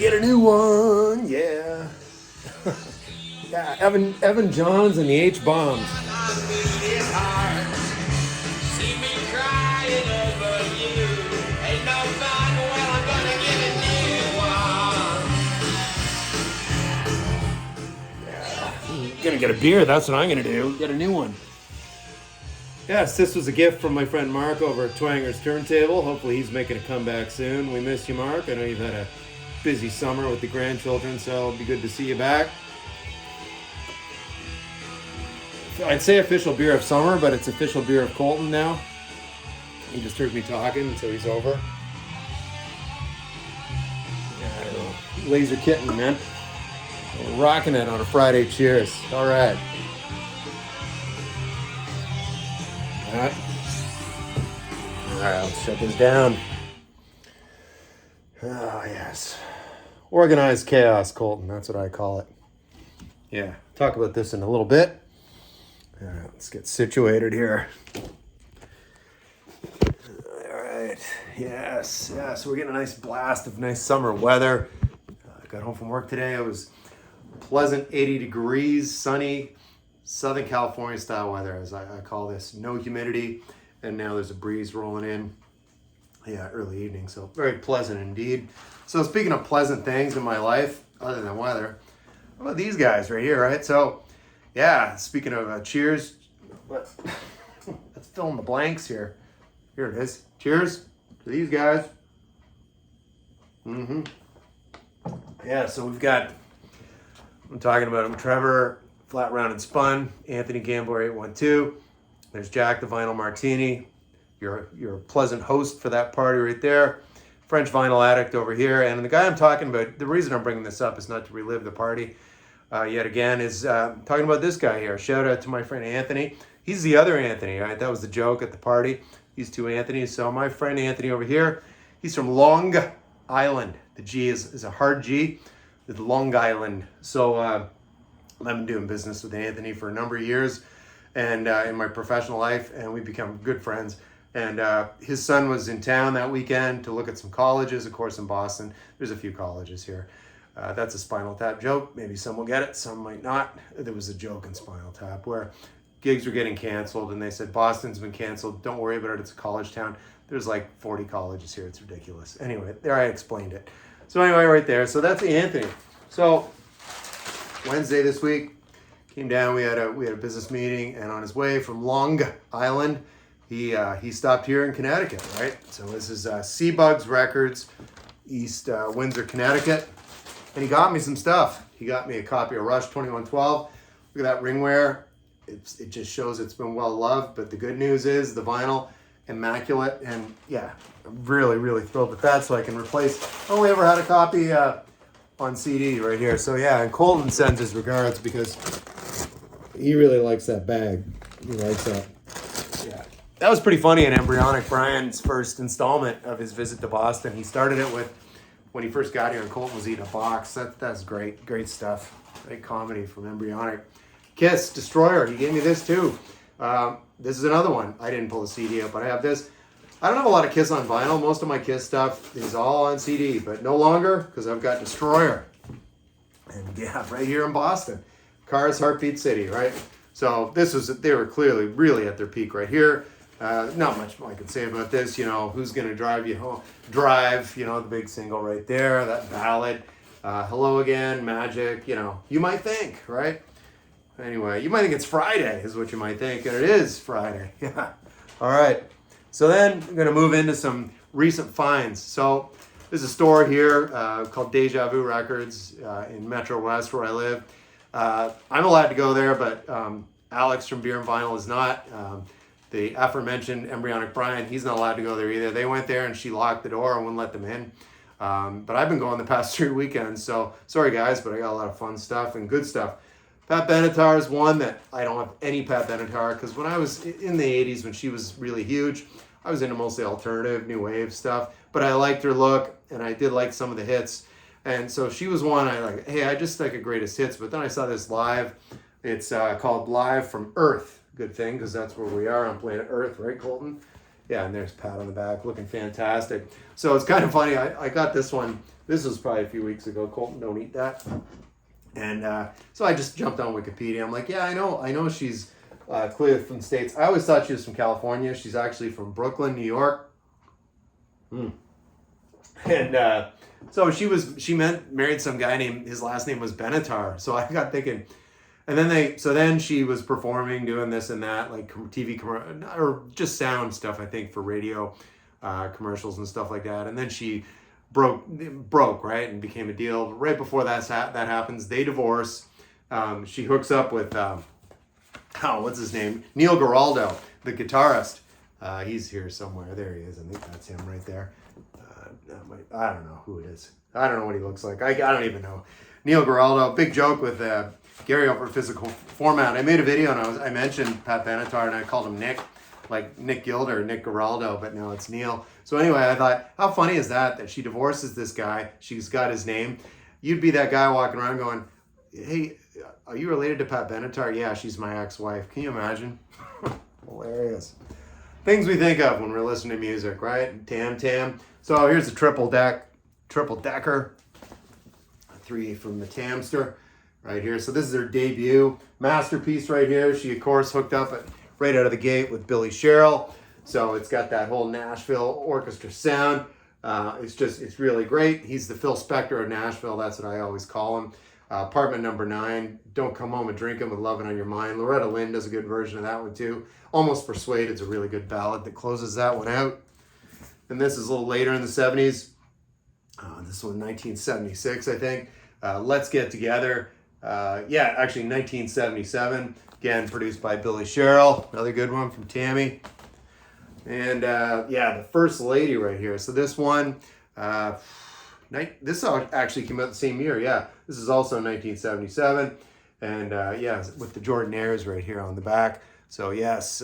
get a new one, yeah. Yeah, Evan Johns and the H-Bombs. Gonna get a beer, that's what I'm gonna do. Get a new one. Yes, this was a gift from my friend Mark over at Twanger's Turntable. Hopefully he's making a comeback soon. We miss you, Mark. I know you've had a busy summer with the grandchildren, so it'll be good to see you back. I'd say official beer of summer, but it's official beer of Colton now. He just heard me talking, so he's over. Yeah, I don't know. Laser kitten, man. We're rocking it on a Friday. Cheers. All right. All right. All right, let's shut this down. Oh, yes. Organized chaos, Colton. That's what I call it. Yeah. Talk about this in a little bit. All right, let's get situated here. All right. Yes. Yes. We're getting a nice blast of nice summer weather. I got home from work today. It was pleasant 80 degrees, sunny, Southern California style weather, as I call this. No humidity, and now there's a breeze rolling in. Yeah, early evening, so very pleasant indeed. So speaking of pleasant things in my life, other than weather, how about these guys right here, right? So, yeah, speaking of cheers, let's fill in the blanks here. Here it is. Cheers to these guys. Yeah, so we've got, I'm talking about him, Trevor, Flat Round and Spun, Anthony Gambler 812. There's Jack the Vinyl Martini. You're a pleasant host for that party right there. French Vinyl Addict over here. And the guy I'm talking about, the reason I'm bringing this up is not to relive the party yet again, is talking about this guy here. Shout out to my friend Anthony. He's the other Anthony, right? That was the joke at the party. These two Anthonys. So my friend Anthony over here, he's from Long Island. The G is a hard G. The Long Island. So I've been doing business with Anthony for a number of years, and in my professional life, and we've become good friends. And his son was in town that weekend to look at some colleges. Of course, in Boston, there's a few colleges here. That's a Spinal Tap joke. Maybe some will get it, some might not. There was a joke in Spinal Tap where gigs were getting canceled, and they said, Boston's been canceled. Don't worry about it. It's a college town. There's like 40 colleges here. It's ridiculous. Anyway, there I explained it. So anyway, right there. So that's Anthony. So Wednesday this week, came down. We had a business meeting, and on his way from Long Island, he stopped here in Connecticut, right? So this is Seabugs Records, East Windsor, Connecticut, and he got me some stuff. He got me a copy of Rush 2112. Look at that ringware. It just shows it's been well loved. But the good news is the vinyl, immaculate, and yeah, I'm really, really thrilled with that. So I can replace. I only ever had a copy on CD right here. So yeah, and Colton sends his regards because he really likes that bag. He likes that. Yeah. That was pretty funny in Embryonic Brian's first installment of his visit to Boston. He started it with when he first got here and Colton was eating a box. That's great. Great stuff. Great comedy from Embryonic. Kiss, Destroyer. He gave me this too. This is another one. I didn't pull the CD up, but I have this. I don't have a lot of Kiss on vinyl. Most of my Kiss stuff is all on CD, but no longer because I've got Destroyer. And yeah, right here in Boston. Cars, Heartbeat City, right? So they were clearly really at their peak right here. Not much I can say about this, Who's Gonna Drive You Home? Drive, the big single right there, that ballad. Hello Again, Magic, you might think, right? Anyway, you might think it's Friday is what you might think, and it is Friday. Yeah. All right. So then I'm gonna move into some recent finds. So there's a store here called Deja Vu Records in Metro West where I live. I'm allowed to go there, but Alex from Beer and Vinyl is not. The aforementioned Embryonic Brian, he's not allowed to go there either. They went there and she locked the door and wouldn't let them in. But I've been going the past 3 weekends, so sorry guys, but I got a lot of fun stuff and good stuff. Pat Benatar is one that I don't have any Pat Benatar because when I was in the 80s when she was really huge, I was into mostly alternative, new wave stuff, but I liked her look and I did like some of the hits. And so she was one I like, hey, I just like a greatest hits, but then I saw this live. It's called Live from Earth. Good thing, because that's where we are on planet Earth, right, Colton? Yeah, and there's Pat on the back, looking fantastic. So it's kind of funny. I got this one. This was probably a few weeks ago. Colton, don't eat that. And so I just jumped on Wikipedia. I'm like, yeah, I know she's clearly from the States. I always thought she was from California. She's actually from Brooklyn, New York. And so she married some guy named, his last name was Benatar. So I got thinking, and then she was performing, doing this and that, like TV commercial or just sound stuff, I think, for radio commercials and stuff like that. And then she broke, right, and became a deal. Right before that happens, they divorce. She hooks up with what's his name? Neil Giraldo, the guitarist. He's here somewhere. There he is. I think that's him right there. I don't know who it is. I don't know what he looks like. I don't even know. Neil Giraldo, big joke with Gary over Physical Format. I made a video and I mentioned Pat Benatar and I called him Nick, like Nick Gilder, Nick Giraldo, but no, it's Neil. So anyway, I thought, how funny is that she divorces this guy. She's got his name. You'd be that guy walking around going, hey, are you related to Pat Benatar? Yeah, she's my ex-wife. Can you imagine? Hilarious. Things we think of when we're listening to music, right? Tam. So here's a triple decker, 3 from the Tamster right here. So this is her debut masterpiece right here. She, of course, hooked up right out of the gate with Billy Sherrill. So it's got that whole Nashville orchestra sound. It's really great. He's the Phil Spector of Nashville. That's what I always call him. Apartment Number 9, Don't Come Home and Drink 'Em with Lovin' on Your Mind. Loretta Lynn does a good version of that one too. Almost Persuaded is a really good ballad that closes that one out. And this is a little later in the 70s. This one, 1976, I think. Let's Get Together. Actually 1977. Again, produced by Billy Sherrill. Another good one from Tammy. And The First Lady right here. So this one, this actually came out the same year. Yeah, this is also 1977. And with the Jordanaires right here on the back. So yes,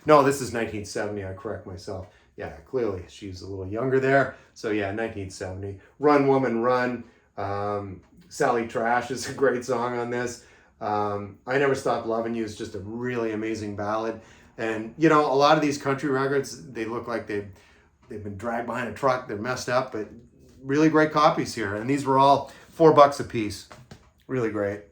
no, this is 1970. I correct myself. Yeah, clearly she's a little younger there. So yeah, 1970. Run Woman Run. Sally Trash is a great song on this. I Never Stopped Loving You is just a really amazing ballad. And a lot of these country records, they look like they've been dragged behind a truck. They're messed up, but really great copies here. And these were all $4 a piece. Really great.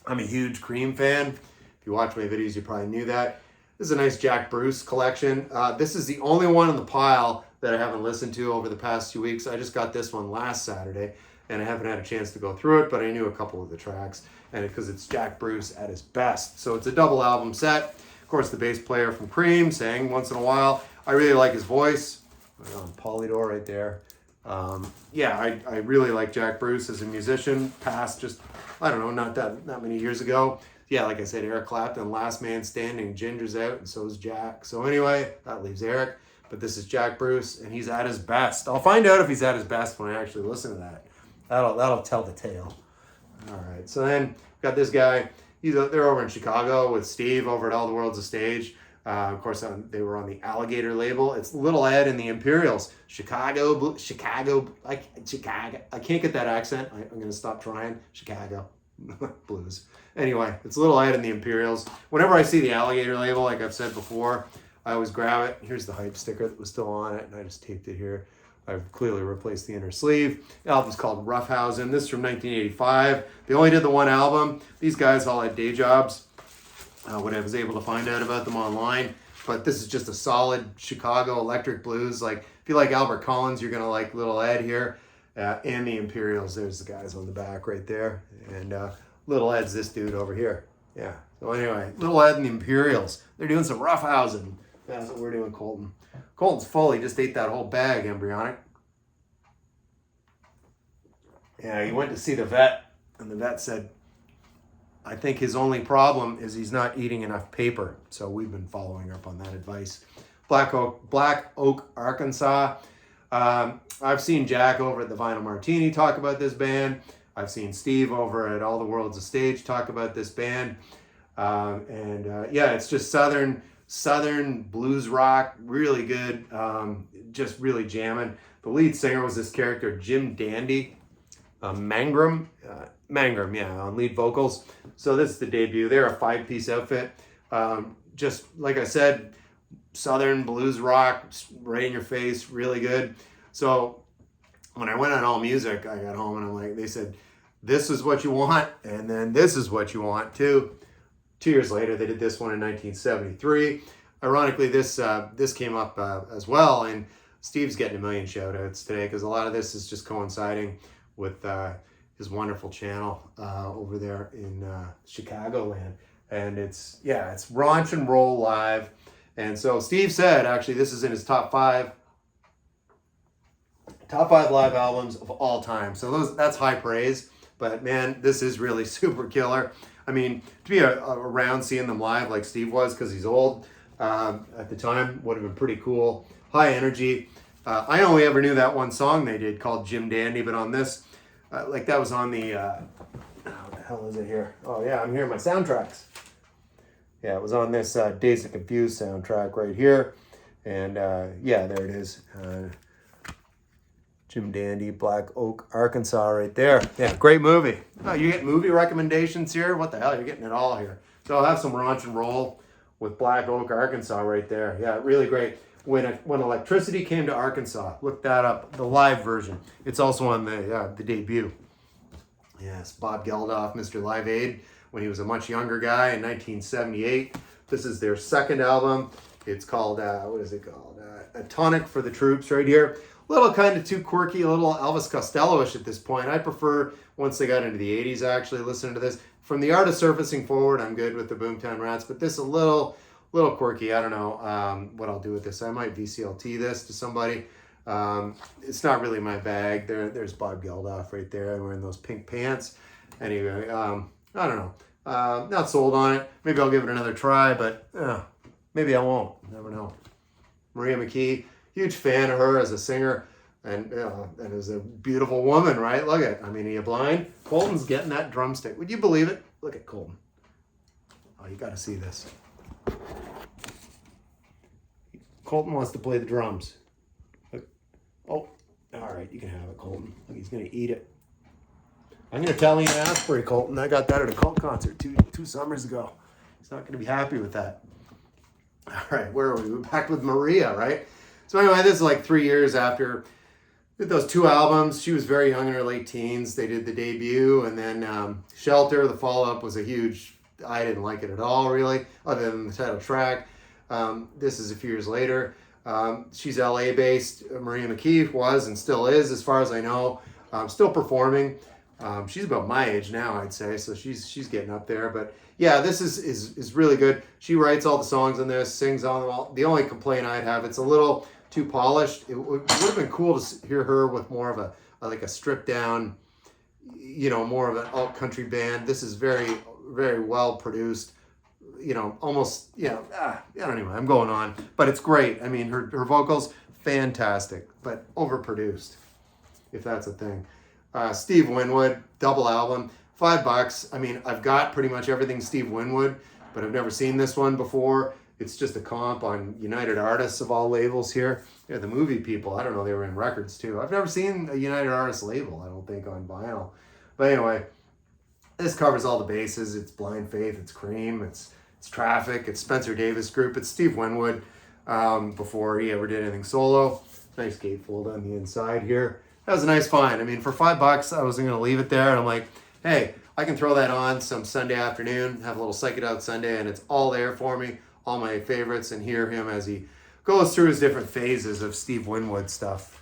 I'm a huge Cream fan. If you watch my videos, you probably knew that. This is a nice Jack Bruce collection. This is the only one in the pile that I haven't listened to over the past 2 weeks. I just got this one last Saturday, and I haven't had a chance to go through it, but I knew a couple of the tracks, and because it's Jack Bruce at his best. So it's a double album set. Of course, the bass player from Cream sang once in a while. I really like his voice. Polydor right there. I really like Jack Bruce as a musician. Passed just, I don't know, not that many years ago. Yeah, like I said, Eric Clapton, Last Man Standing, Ginger's out, and so is Jack. So anyway, that leaves Eric. But this is Jack Bruce, and he's at his best. I'll find out if he's at his best when I actually listen to that. That'll tell the tale. All right, so then we've got this guy. They're over in Chicago with Steve over at All the World's a Stage. Of course, they were on the Alligator label. It's Little Ed and the Imperials. Chicago. I can't get that accent. I'm going to stop trying. Chicago blues. Anyway, it's Little Ed and the Imperials. Whenever I see the Alligator label, like I've said before, I always grab it. Here's the hype sticker that was still on it, and I just taped it here. I've clearly replaced the inner sleeve. The album's called Roughhousing. This is from 1985. They only did the one album. These guys all had day jobs. What I was able to find out about them online. But this is just a solid Chicago electric blues. Like, if you like Albert Collins, you're going to like Little Ed here. And the Imperials. There's the guys on the back right there. And Little Ed's this dude over here. Yeah. So anyway, Little Ed and the Imperials. They're doing some roughhousing. That's what we're doing, Colton. Colton's full. He just ate that whole bag, embryonic. Yeah, he went to see the vet, and the vet said, I think his only problem is he's not eating enough paper. So we've been following up on that advice. Black Oak, Arkansas. I've seen Jack over at the Vinyl Martini talk about this band. I've seen Steve over at All the World's a Stage talk about this band. It's just Southern blues rock, really good, just really jamming. The lead singer was this character, Jim Dandy, Mangrum, on lead vocals. So this is the debut. They're a 5-piece outfit. Just like I said, Southern blues rock, right in your face, really good. So when I went on All Music, I got home and I'm like, they said, this is what you want, and then this is what you want too. 2 years later, they did this one in 1973. Ironically, this came up as well, and Steve's getting a million shout outs today because a lot of this is just coinciding with his wonderful channel over there in Chicagoland. And it's Raunch and Roll Live. And so Steve said, actually, this is in his top five live albums of all time. So that's high praise. But man, this is really super killer. I mean, to be around seeing them live like Steve was, because he's old at the time, would have been pretty cool. High energy. I only ever knew that one song they did called Jim Dandy, but on this, like that was on the, what the hell is it here? Oh yeah, I'm hearing my soundtracks. Yeah, it was on this Dazed and Confused soundtrack right here. And yeah, there it is. Jim Dandy, Black Oak, Arkansas right there. Yeah, great movie. Oh, you get movie recommendations here? What the hell? You're getting it all here. So I'll have some Raunch and Roll with Black Oak, Arkansas right there. Yeah, really great. When Electricity Came to Arkansas, look that up, the live version. It's also on the debut. Yes, Bob Geldof, Mr. Live Aid, when he was a much younger guy in 1978. This is their second album. It's called, what is it called? A Tonic for the Troops right here. A little kind of too quirky, a little Elvis Costello-ish at this point. I prefer, once they got into the 80s, actually, listening to this. From the Art of Surfacing forward, I'm good with the Boomtown Rats, but this a little quirky. I don't know what I'll do with this. I might VCLT this to somebody. It's not really my bag. There's Bob Geldof right there wearing those pink pants. Anyway, I don't know. Not sold on it. Maybe I'll give it another try, but maybe I won't. Never know. Maria McKee, huge fan of her as a singer and as a beautiful woman, right? Look at, I mean, are you blind? Colton's getting that drumstick. Would you believe it? Look at Colton. Oh, you got to see this. Colton wants to play the drums. Look. Oh, all right, you can have it, Colton. Look, he's going to eat it. I'm going to tell Ian Asbury, Colton. I got that at a Cult concert two summers ago. He's not going to be happy with that. All right, where are we? We're back with Maria, right? So anyway, this is like 3 years after those two albums. She was very young in her late teens. They did the debut, and then Shelter, the follow-up, was a huge... I didn't like it at all, really, other than the title track. This is a few years later. She's LA-based. Maria McKee was and still is, as far as I know. Still performing. She's about my age now, I'd say, so she's getting up there. But yeah, this is really good. She writes all the songs on this, sings on them all. The only complaint I'd have, it's a little too polished. It would have been cool to hear her with more of a stripped down, more of an alt country band. This is very, very well produced. Almost, anyway, I'm going on. But it's great. I mean, her vocals, fantastic, but overproduced, if that's a thing. Steve Winwood, double album, $5. I mean, I've got pretty much everything Steve Winwood, but I've never seen this one before. It's just a comp on United Artists of all labels here. Yeah, the movie people, I don't know, they were in records too. I've never seen a United Artists label, I don't think, on vinyl. But anyway, this covers all the bases. It's Blind Faith, it's Cream, it's Traffic, it's Spencer Davis Group, it's Steve Winwood before he ever did anything solo. Nice gatefold on the inside here. That was a nice find. I mean, for $5, I wasn't going to leave it there. And I'm like, hey, I can throw that on some Sunday afternoon, have a little Psych It Out Sunday, and it's all there for me, all my favorites, and hear him as he goes through his different phases of Steve Winwood stuff,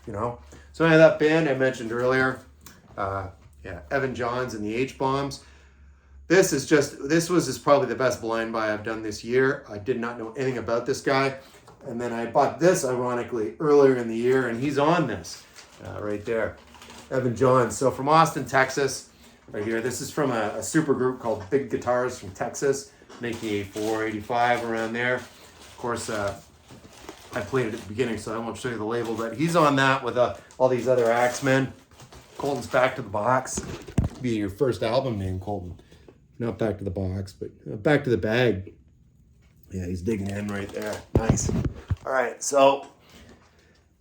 So I had that band I mentioned earlier, Evan Johns and the H-Bombs. This was probably the best blind buy I've done this year. I did not know anything about this guy. And then I bought this, ironically, earlier in the year, and he's on this. Right there, Evan Johns. So from Austin, Texas, right here. This is from a super group called Big Guitars from Texas, making 84, 85 around there. Of course, I played it at the beginning, so I won't show you the label, but he's on that with all these other Axemen. Colton's Back to the Box. Be your first album name, Colton. Not Back to the Box, but Back to the Bag. Yeah, he's digging in right there. Nice. All right, so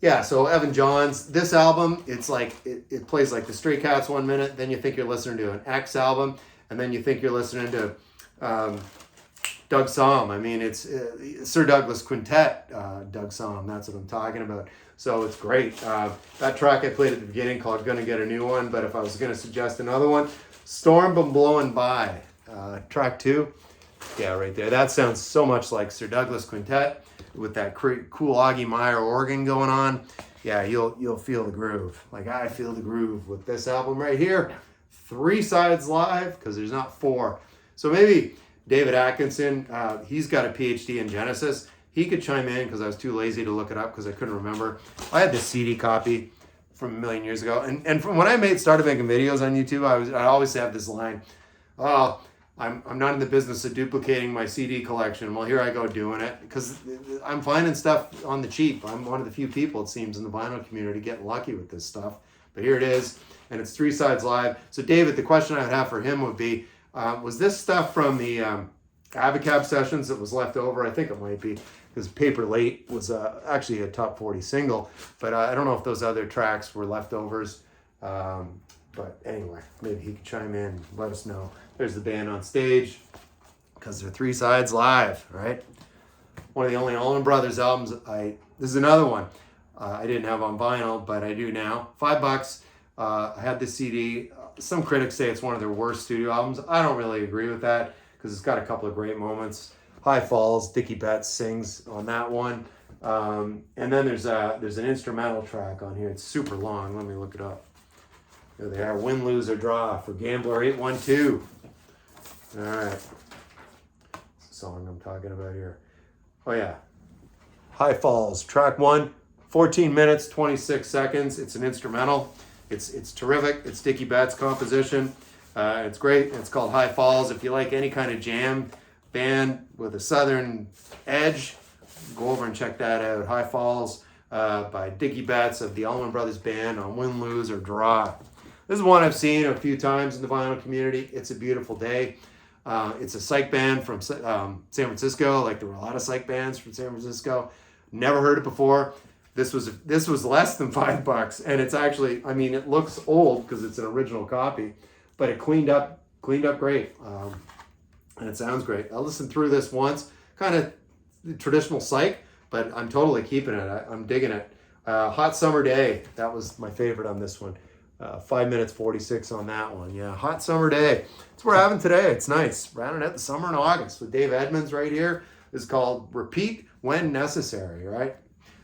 Evan Johns, this album, it's like, it plays like the Stray Cats 1 minute, then you think you're listening to an X album, and then you think you're listening to Doug Somm. I mean, it's Sir Douglas Quintet, Doug Somm. That's what I'm talking about. So it's great. That track I played at the beginning called Gonna Get a New One, but if I was going to suggest another one, Storm Been Blowing By, track 2. Yeah, right there. That sounds so much like Sir Douglas Quintet with that cool Augie Meyer organ going on. Yeah, you'll feel the groove. Like I feel the groove with this album right here. 3 sides live, because there's not 4. So maybe David Atkinson, he's got a PhD in Genesis. He could chime in because I was too lazy to look it up because I couldn't remember. I had this CD copy from a million years ago. And from when I started making videos on YouTube, I always have this line, oh, I'm not in the business of duplicating my CD collection. Well, here I go doing it because I'm finding stuff on the cheap. I'm one of the few people, it seems, in the vinyl community getting lucky with this stuff. But here it is, and it's 3 sides live. So David, the question I would have for him would be, was this stuff from the Abacab sessions that was left over? I think it might be, because Paper Late was actually a top 40 single. But I don't know if those other tracks were leftovers. But anyway, maybe he could chime in and let us know. There's the band on stage, because they're 3 sides live, right? One of the only Allman Brothers albums. This is another one I didn't have on vinyl, but I do now. $5. I had this CD. Some critics say it's one of their worst studio albums. I don't really agree with that, because it's got a couple of great moments. High Falls, Dickie Betts sings on that one. And then there's an instrumental track on here. It's super long. Let me look it up. There they are. Win, Lose, or Draw for Gambler 812. All right. That's the song I'm talking about here. Oh, yeah. High Falls, track 1, 14 minutes, 26 seconds. It's an instrumental. It's terrific. It's Dickie Betts' composition. It's great. It's called High Falls. If you like any kind of jam band with a southern edge, go over and check that out. High Falls by Dickie Betts of the Allman Brothers Band on Win, Lose, or Draw. This is one I've seen a few times in the vinyl community. It's a beautiful day. It's a psych band from San Francisco. Like, there were a lot of psych bands from San Francisco. Never heard it before. This was less than $5, and it's actually, I mean, it looks old because it's an original copy, but it cleaned up great, and it sounds great. I listened through this once, kind of traditional psych, but I'm totally keeping it. I'm digging it. Hot Summer Day, that was my favorite on this one. 5 minutes 46 on that one. Yeah, Hot Summer Day. That's what we're having today. It's nice. Rounding out the summer in August with Dave Edmunds right here. This is called Repeat When Necessary, right?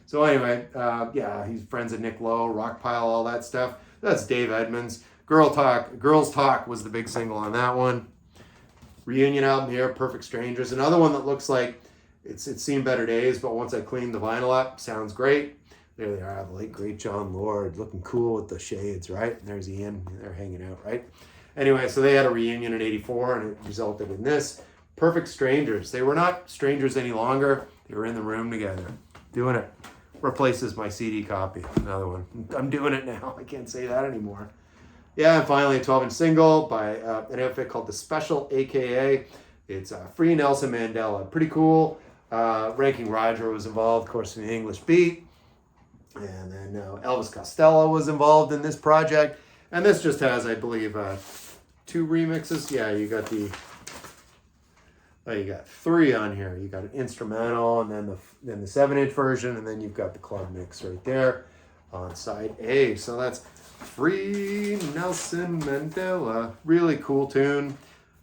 So anyway, yeah, he's friends of Nick Lowe, Rockpile, all that stuff. That's Dave Edmunds. Girls Talk was the big single on that one. Reunion album here, Perfect Strangers. Another one that looks like it's seen better days, but once I cleaned the vinyl up, sounds great. There they are, the late great John Lord, looking cool with the shades, right? And there's Ian, they're hanging out, right? Anyway, so they had a reunion in '84, and it resulted in this. Perfect Strangers. They were not strangers any longer. They were in the room together, doing it. Replaces my CD copy. Another one. I'm doing it now. I can't say that anymore. Yeah, and finally a 12-inch single by an outfit called The Special, a.k.a. It's Free Nelson Mandela. Pretty cool. Ranking Roger was involved, of course, in the English Beat. And then Elvis Costello was involved in this project. And this just has, I believe, 2 remixes. Yeah, you got you got 3 on here. You got an instrumental, and then the 7-inch version, and then you've got the club mix right there on side A. So that's Free Nelson Mandela. Really cool tune.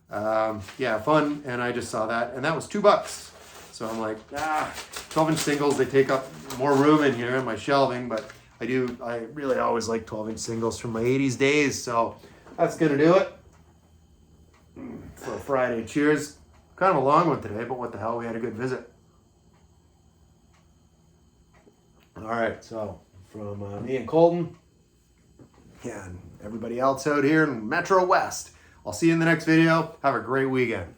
Yeah, fun. And I just saw that, and that was $2. So I'm like, 12-inch singles, they take up more room in here in my shelving, but I really always like 12-inch singles from my 80s days. So that's gonna do it for Friday. Cheers. Kind of a long one today, but what the hell, we had a good visit. All right, so from me and Colton, yeah, and everybody else out here in Metro West, I'll see you in the next video. Have a great weekend.